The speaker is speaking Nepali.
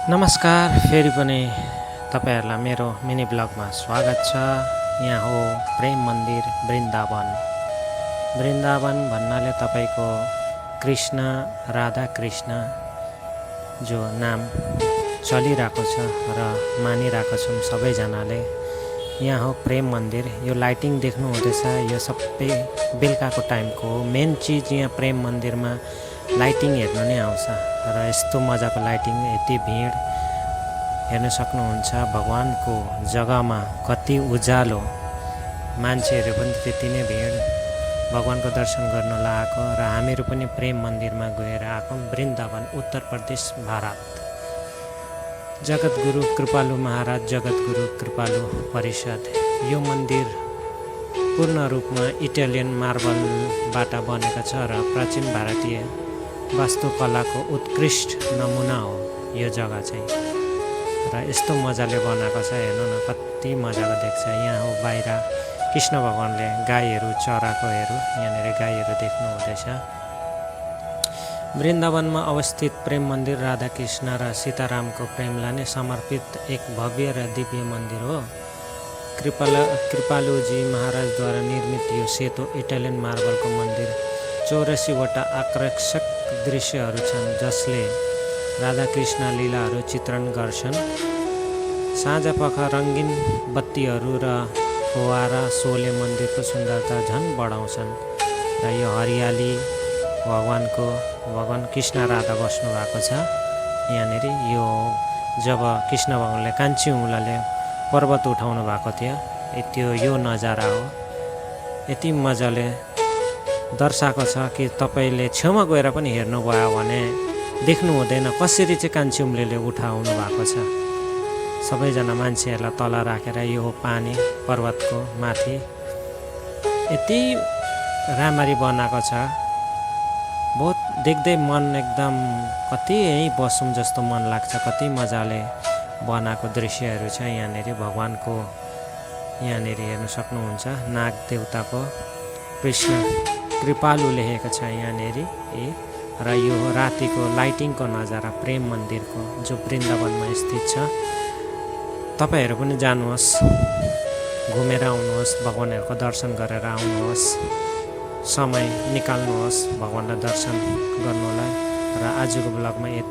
नमस्कार, फेरि पनि तपाईँहरूलाई मेरो मिनी ब्लगमा स्वागत छ। यहाँ हो प्रेम मन्दिर वृन्दावन। वृन्दावन भन्नाले तपाईँको कृष्ण राधा कृष्ण जो नाम चलिरहेको छ र मानिरहेको छौँ सबैजनाले। यहाँ हो प्रेम मन्दिर। यो लाइटिङ देख्नु हुँदैछ, यो सबै बेलुकाको टाइमको हो। मेन चिज यहाँ प्रेम मन्दिरमा लाइटिङ हेर्नु नै आउँछ र यस्तो मजाको लाइटिङ, यति भिड हेर्न सक्नुहुन्छ। भगवानको जग्गामा कति उज्यालो, मान्छेहरू पनि त्यति नै भिड भगवानको दर्शन गर्न लागेको र हामीहरू पनि प्रेम मन्दिरमा गएर आएको। वृन्दावन, उत्तर प्रदेश, भारत। जगद्गुरु कृपालु महाराज, जगद्गुरु कृपालु परिषद। यो मन्दिर पूर्ण रूपमा इटालियन मार्बलबाट बनेको छ र प्राचीन भारतीय वास्तुकलाको उत्कृष्ट नमुना हो यो जग्गा चाहिँ। र यस्तो मजाले बनाएको छ, हेर्नु न कति मजाको देख्छ। यहाँ हो बाहिर कृष्ण भगवानले गाईहरू चराएकोहरू, यहाँनिर गाईहरू देख्नु हुँदैछ। वृन्दावनमा अवस्थित प्रेम मन्दिर राधाकृष्ण र सीतारामको प्रेमलाई नै समर्पित एक भव्य र दिव्य मन्दिर हो। कृपालुजी महाराजद्वारा निर्मित यो सेतो इटालियन मार्बलको मन्दिर 84वटा आकर्षक दृश्यहरू छन् जसले राधाकृष्ण लीलाहरू चित्रण गर्छन्। साँझपख रङ्गीन बत्तीहरू र फुवारा सोले मन्दिरको सुन्दरता झन् बढाउँछन्। र यो हरियाली भगवान कृष्ण राधा बस्नु भएको छ यहाँनिर। यो जब कृष्ण भगवानले कान्छी उङ्लाले पर्वत उठाउनु भएको थियो, यो नजारा हो। यति मजाले दर्शाएको छ कि तपाईँले छेउमा गएर पनि हेर्नुभयो भने देख्नु हुँदैन कसरी चाहिँ कान्छी उम्लेले उठाउनु भएको छ। सबैजना मान्छेहरूलाई तल राखेर यो हो पानी पर्वतको माथि। यति राम्ररी बनाएको छ, बहुत देख्दै मन एकदम कति यहीँ बसौँ जस्तो मन लाग्छ। कति मजाले बनाएको दृश्यहरू छ यहाँनिर। भगवानको यहाँनिर हेर्न सक्नुहुन्छ, नाग देवताको कृष्ण कृपालु लेखेको छ यहाँनिर। र यो रातिको लाइटिङको नजारा प्रेम मन्दिरको, जो वृन्दावनमा स्थित छ। तपाईँहरू पनि जानुहोस्, घुमेर आउनुहोस्, भगवानहरूको दर्शन गरेर आउनुहोस्। समय निकाल्नुहोस् भगवानलाई दर्शन गर्नुलाई। र आजको ब्लगमा यति।